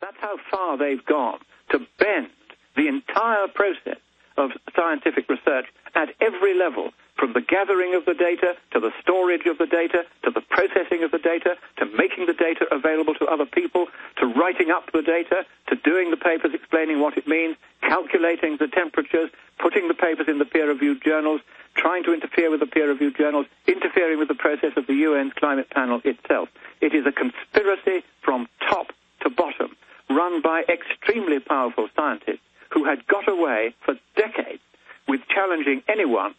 That's how far they've gone to bend the entire process of scientific research at every level, from the gathering of the data, to the storage of the data, to the processing of the data, to making the data available to other people, to writing up the data, to doing the papers explaining what it means, calculating the temperatures, putting the papers in the peer-reviewed journals, trying to interfere with the peer-reviewed journals, interfering with the process of the UN's climate panel itself. It is a conspiracy from top to bottom, run by extremely powerful scientists who had got away for decades with challenging anyone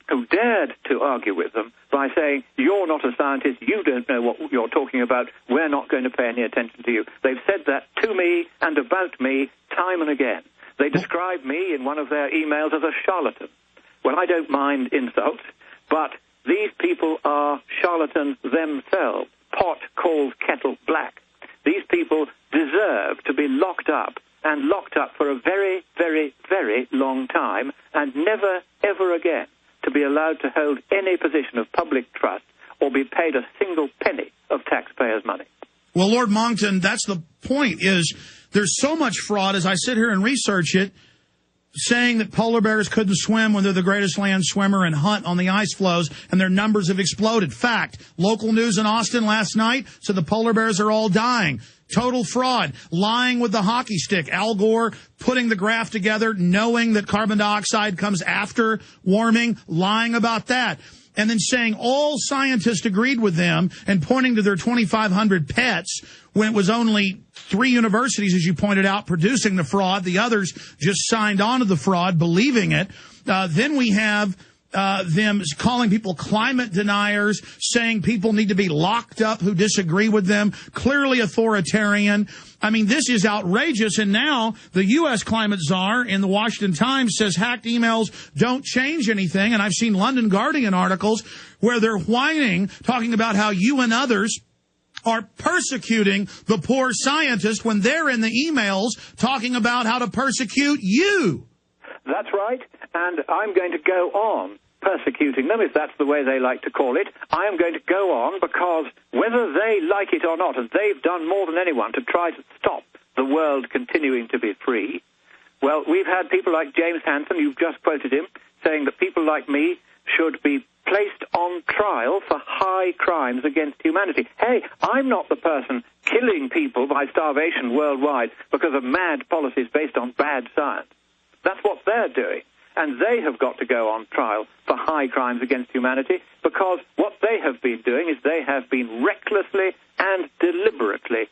who dared to argue with them by saying, you're not a scientist, you don't know what you're talking about, we're not going to pay any attention to you. They've said that to me and about me time and again. They describe me in one of their emails as a charlatan. Well, I don't mind insults, but these people are charlatans themselves. Pot calls kettle black. These people deserve to be locked up, and locked up for a very, very, very long time, and never, ever again to be allowed to hold any position of public trust or be paid a single penny of taxpayers' money. Well, Lord Monckton, that's the point, is there's so much fraud as I sit here and research it, saying that polar bears couldn't swim when they're the greatest land swimmer and hunt on the ice floes, and their numbers have exploded. Fact. Local news in Austin last night said the polar bears are all dying. Total fraud. Lying with the hockey stick. Al Gore putting the graph together, knowing that carbon dioxide comes after warming, lying about that. And then saying all scientists agreed with them and pointing to their 2,500 pets when it was only 3 universities, as you pointed out, producing the fraud. The others just signed on to the fraud, believing it. Then we have them calling people climate deniers, saying people need to be locked up who disagree with them, clearly authoritarian. I mean, this is outrageous. And now the U.S. climate czar in the Washington Times says hacked emails don't change anything. And I've seen London Guardian articles where they're whining, talking about how you and others are persecuting the poor scientist when they're in the emails talking about how to persecute you. That's right, and I'm going to go on persecuting them, if that's the way they like to call it. I am going to go on because whether they like it or not, and they've done more than anyone to try to stop the world continuing to be free, well, we've had people like James Hansen, you've just quoted him, saying that people like me should be placed on trial for high crimes against humanity. Hey, I'm not the person killing people by starvation worldwide because of mad policies based on bad science. That's what they're doing. And they have got to go on trial for high crimes against humanity because what they have been doing is they have been recklessly and deliberately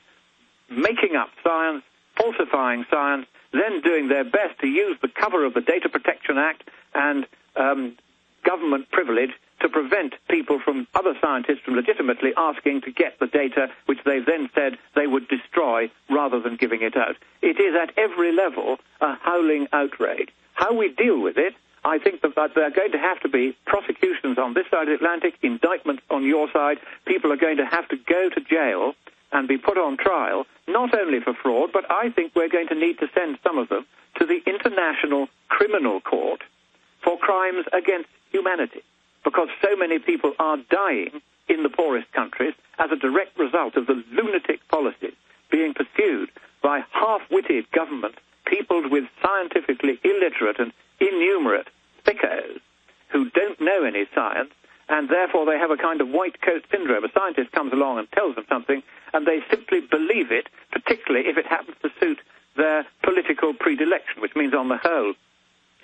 making up science, falsifying science, then doing their best to use the cover of the Data Protection Act and government privilege to prevent people from other scientists from legitimately asking to get the data which they then said they would destroy rather than giving it out. It is at every level a howling outrage. How we deal with it, I think that there are going to have to be prosecutions on this side of the Atlantic, indictments on your side. People are going to have to go to jail and be put on trial, not only for fraud, but I think we're going to need to send some of them to the International Criminal Court for crimes against humanity, because so many people are dying in the poorest countries as a direct result of the lunatic policies being pursued by half-witted governments peopled with scientifically illiterate and innumerate thickos who don't know any science, and therefore they have a kind of white coat syndrome. A scientist comes along and tells them something, and they simply believe it, particularly if it happens to suit their political predilection, which means on the whole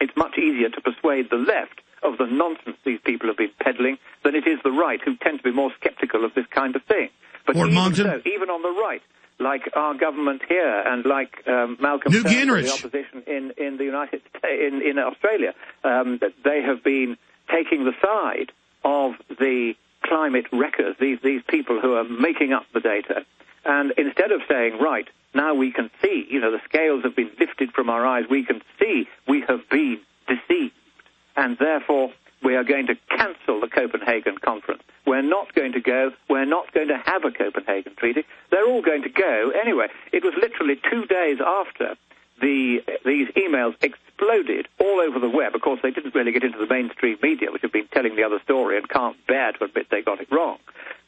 it's much easier to persuade the left of the nonsense these people have been peddling than it is the right, who tend to be more skeptical of this kind of thing. But even even on the right, like our government here and like Malcolm Turnbull, the opposition in the United States, in Australia, they have been taking the side of the climate wreckers, these people who are making up the data. And instead of saying, right, now we can see, the scales have been lifted from our eyes, we can see we have been deceived, and therefore we are going to cancel the Copenhagen conference. We're not going to go. We're not going to have a Copenhagen treaty. They're all going to go anyway. It was literally 2 days after these emails exploded all over the web. Of course, they didn't really get into the mainstream media, which have been telling the other story and can't bear to admit they got it wrong.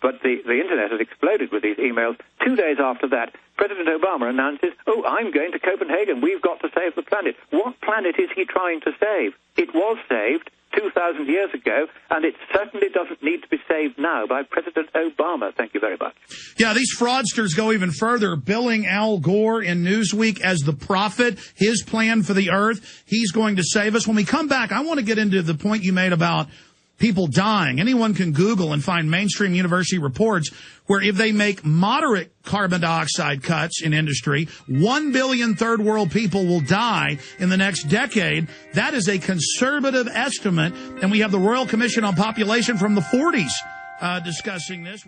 but the Internet has exploded with these emails. 2 days after that, President Obama announces, I'm going to Copenhagen. We've got to save the planet. What planet is he trying to save? It was saved 2,000 years ago, and it certainly doesn't need to be saved now by President Obama. Thank you very much. Yeah, these fraudsters go even further, billing Al Gore in Newsweek as the prophet, his plan for the earth. He's going to save us. When we come back, I want to get into the point you made about people dying. Anyone can Google and find mainstream university reports where if they make moderate carbon dioxide cuts in industry, 1 billion third world people will die in the next decade. That is a conservative estimate, and we have the Royal Commission on Population from the 40s discussing this.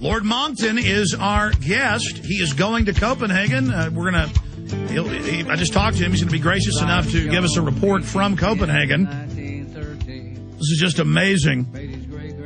Lord Monckton is our guest. He is going to Copenhagen. I just talked to him. He's going to be gracious enough to give us a report from Copenhagen. This is just amazing.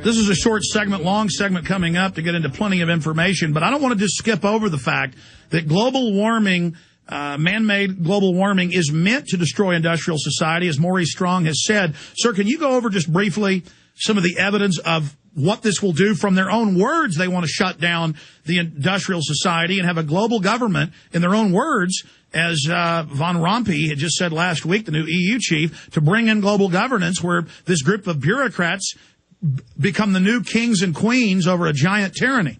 This is a short segment, long segment coming up to get into plenty of information, but I don't want to just skip over the fact that global warming, man-made global warming is meant to destroy industrial society, as Maurice Strong has said. Sir, can you go over just briefly some of the evidence of what this will do? From their own words, they want to shut down the industrial society and have a global government, in their own words, as Van Rompuy had just said last week, the new EU chief, to bring in global governance where this group of bureaucrats become the new kings and queens over a giant tyranny.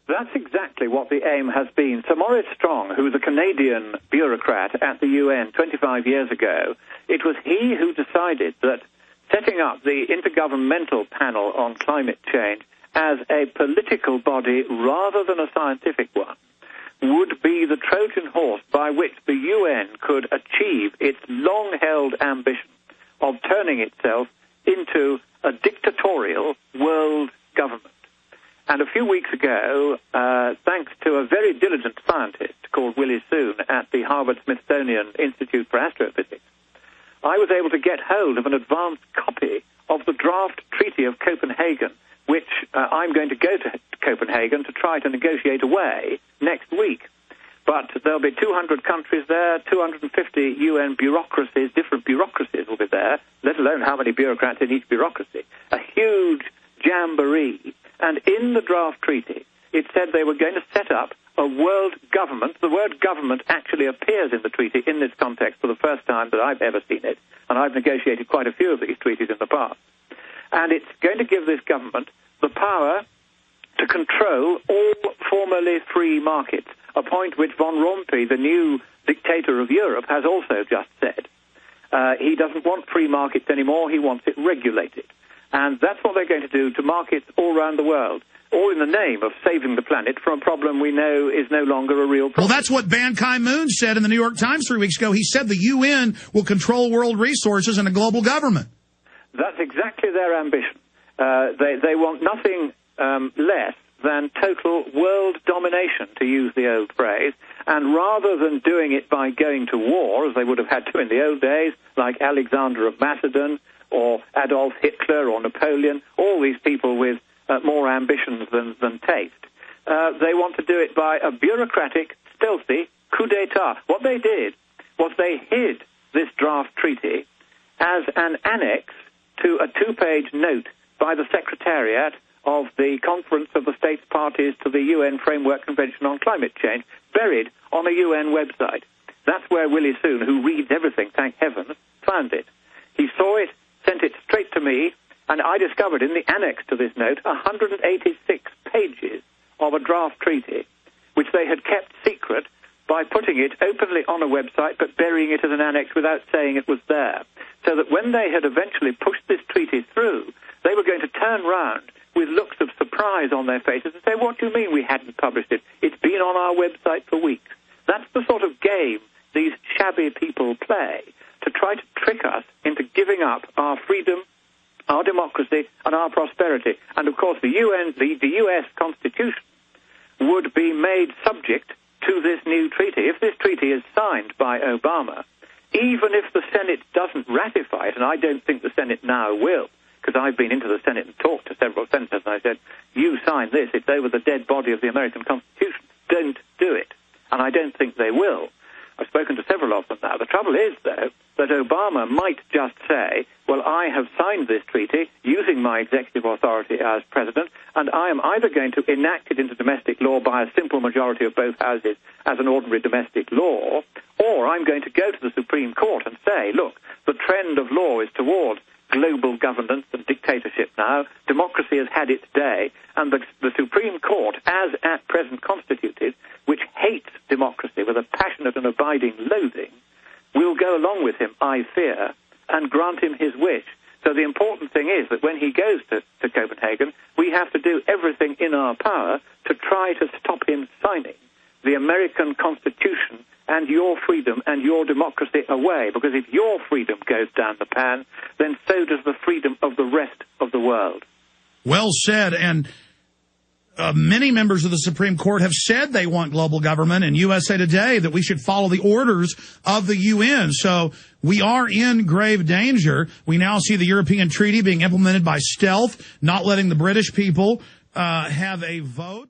That's exactly what the aim has been. Sir Maurice Strong, who was a Canadian bureaucrat at the UN 25 years ago, it was he who decided that setting up the Intergovernmental Panel on Climate Change as a political body rather than a scientific one would be the Trojan horse by which the UN could achieve its long-held ambition of turning itself into a dictatorial world government. And a few weeks ago, thanks to a very diligent scientist called Willie Soon at the Harvard-Smithsonian Institute for Astrophysics, I was able to get hold of an advanced copy of the draft Treaty of Copenhagen, which I'm going to go to Copenhagen to try to negotiate away next week. But there'll be 200 countries there, 250 UN bureaucracies, different bureaucracies will be there, let alone how many bureaucrats in each bureaucracy. A huge jamboree. And in the draft treaty, it said they were going to set up a world government. The word government actually appears in the treaty in this context for the first time that I've ever seen it, and I've negotiated quite a few of these treaties in the past. And it's going to give this government the power to control all formerly free markets, a point which Van Rompuy, the new dictator of Europe, has also just said. He doesn't want free markets anymore, he wants it regulated. And that's what they're going to do to markets all around the world, all in the name of saving the planet from a problem we know is no longer a real problem. Well, that's what Ban Ki-moon said in the New York Times 3 weeks ago. He said the UN will control world resources and a global government. That's exactly their ambition. They want nothing less than total world domination, to use the old phrase, and rather than doing it by going to war, as they would have had to in the old days, like Alexander of Macedon or Adolf Hitler or Napoleon, all these people with more ambitions than taste, they want to do it by a bureaucratic, stealthy coup d'etat. What they did was they hid this draft treaty as an annex to a 2-page note by the Secretariat of the Conference of the States Parties to the UN Framework Convention on Climate Change, buried on a UN website. That's where Willie Soon, who reads everything, thank heavens, found it. He saw it, sent it straight to me, and I discovered in the annex to this note 186 pages of a draft treaty, which they had kept secret by putting it openly on a website but burying it as an annex without saying it was there. So that when they had eventually pushed this treaty through, they were going to turn round with looks of surprise on their faces and say, what do you mean we hadn't published it? It's been on our website for weeks. That's the sort of game these shabby people play to try to trick us into giving up our freedom, our democracy, and our prosperity. And, of course, the U.S. Constitution would be made subject to this new treaty. If this treaty is signed by Obama, even if the Senate doesn't ratify it, and I don't think the Senate now will, because I've been into the Senate and talked to several senators, and I said, you sign this, it's over the dead body of the American Constitution. Don't do it. And I don't think they will. I've spoken to several of them now. The trouble is, though, that Obama might just say, well, I have signed this this treaty using my executive authority as president, and I am either going to enact it into domestic law by a simple majority of both houses as an ordinary domestic law, or I'm going to go to the Supreme Court and say, look, the trend of law is towards global governance and dictatorship now. Democracy has had its day, and the Supreme Court, as at present constituted, which hates democracy with a passionate and abiding loathing, will go along with him, I fear, and grant him his wish. So the important thing is that when he goes to Copenhagen, we have to do everything in our power to try to stop him signing the American Constitution and your freedom and your democracy away. Because if your freedom goes down the pan, then so does the freedom of the rest of the world. Well said. And many members of the Supreme Court have said they want global government, and USA Today that we should follow the orders of the UN. So we are in grave danger. We now see the European treaty being implemented by stealth, not letting the British people have a vote.